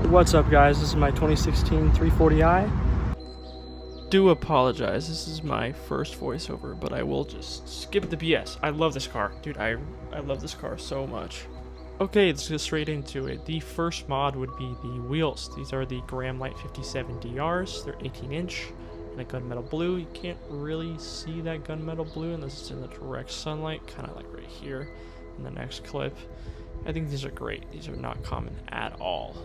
What's up, guys? This is my 2016 340i. Do apologize, this is my first voiceover, but I will just skip the BS. I love this car. Dude, I love this car so much. Okay, let's get straight into it. The first mod would be the wheels. These are the Graham Light 57 DRs. They're 18-inch and a gunmetal blue. You can't really see that gunmetal blue unless it's in the direct sunlight, kind of like right here in the next clip. I think these are great. These are not common at all.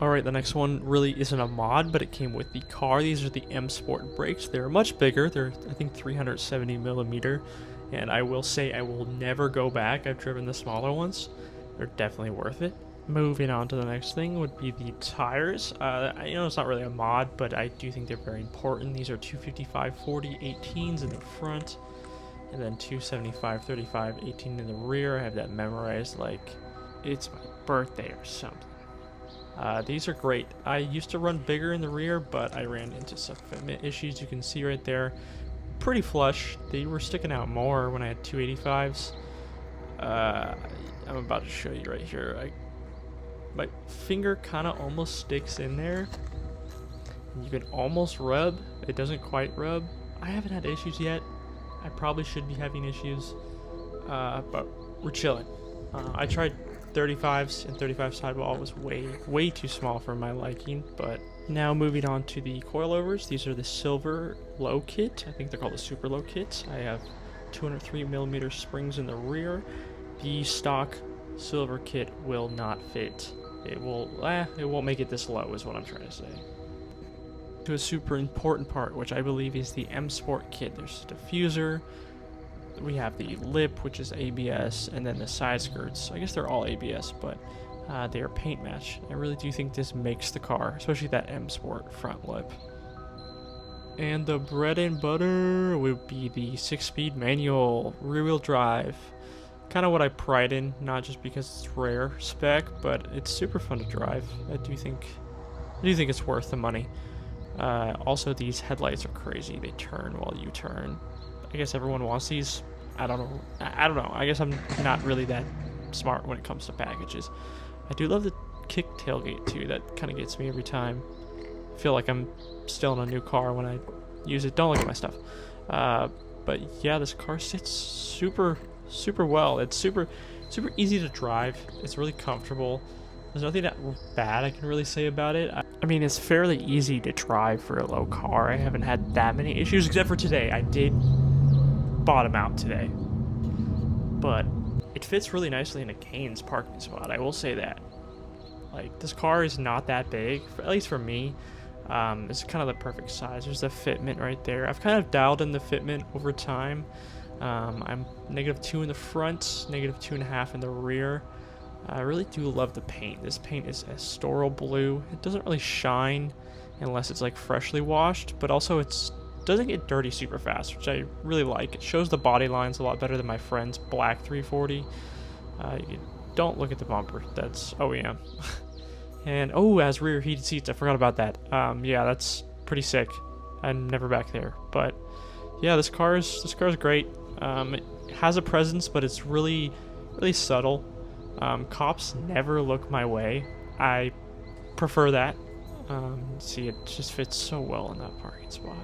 Alright, the next one really isn't a mod, but it came with the car. These are the M Sport brakes. They're much bigger. They're, I think, 370 millimeter. And I will say I will never go back. I've driven the smaller ones. They're definitely worth it. Moving on to the next thing would be the tires. You know, it's not really a mod, but I do think they're very important. These are 255/40 18s in the front, and then 275/35 18 in the rear. I have that memorized like it's my birthday or something. These are great. I used to run bigger in the rear, but I ran into some fitment issues. You can see right there, pretty flush. They were sticking out more when I had 285s. I'm about to show you right here. My finger kind of almost sticks in there. You can almost rub. It doesn't quite rub. I haven't had issues yet. I probably should be having issues, but we're chilling. I tried 35s, and 35 sidewall was way too small for my liking. But now moving on to the coilovers. These are the silver low kit. I think they're called the super low kits. I have 203 millimeter springs in the rear. The stock silver kit will not fit. It won't make it this low is what I'm trying to say. To a super important part, which I believe is the M Sport kit. There's a diffuser. We have the lip, which is ABS, and then the side skirts. I guess they're all ABS, but they are paint match. I really do think this makes the car, especially that M Sport front lip. And the bread and butter would be the 6-speed manual rear-wheel drive. Kind of what I pride in, not just because it's rare spec, but it's super fun to drive. I do think it's worth the money. Also, these headlights are crazy. They turn while you turn. I guess everyone wants these. I don't know. I guess I'm not really that smart when it comes to packages. I do love the kick tailgate too. That kind of gets me every time. I feel like I'm still in a new car when I use it. Don't look at my stuff. But yeah, this car sits super well. It's super easy to drive. It's really comfortable. There's nothing that bad I can really say about it. I mean, it's fairly easy to drive for a low car. I haven't had that many issues, except for today. I did bottom out today. But it fits really nicely in a Cane's parking spot. I will say that. Like, this car is not that big, at least for me. It's kind of the perfect size. There's the fitment right there. I've kind of dialed in the fitment over time. I'm -2 in the front, -2.5 in the rear. I really do love the paint. This paint is Astoral blue. It doesn't really shine unless it's like freshly washed, but also it doesn't get dirty super fast, which I really like. It shows the body lines a lot better than my friend's black 340. You don't look at the bumper. That's OEM. And oh, it has rear heated seats. I forgot about that. Yeah, that's pretty sick. I'm never back there, but yeah, this car is great. It has a presence, but it's really subtle. Cops never look my way. I prefer that. See, it just fits so well in that parking spot.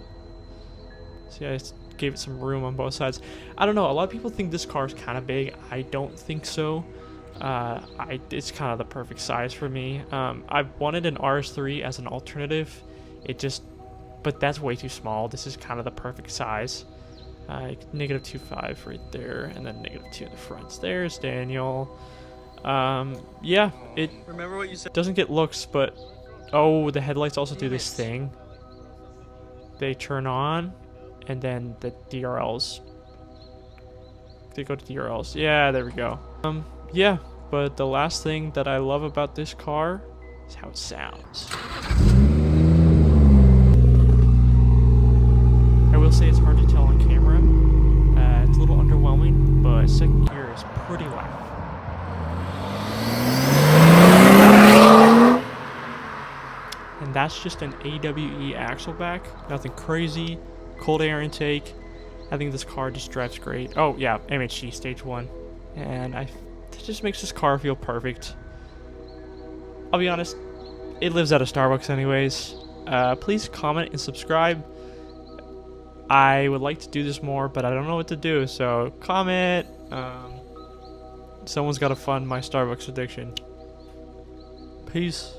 See, I just gave it some room on both sides. I don't know, a lot of people think this car is kind of big. I don't think so. It's kind of the perfect size for me. I wanted an RS3 as an alternative. But that's way too small. This is kind of the perfect size. -2.5 right there, and then -2 in the front. There's Daniel. Yeah, it Remember what you said? doesn't get looks, but oh, the headlights also do this thing. They turn on, and then the DRLs. They go to DRLs. Yeah, there we go. Yeah, but the last thing that I love about this car is how it sounds. I will say it's hard to tell on camera. It's a little underwhelming, but second gear is pretty loud. And that's just an AWE axle back. Nothing crazy. Cold air intake. I think this car just drives great. Oh yeah, MHD stage 1. And it just makes this car feel perfect. I'll be honest, it lives at a Starbucks anyways. Please comment and subscribe. I would like to do this more, but I don't know what to do, so comment. Someone's got to fund my Starbucks addiction. Peace.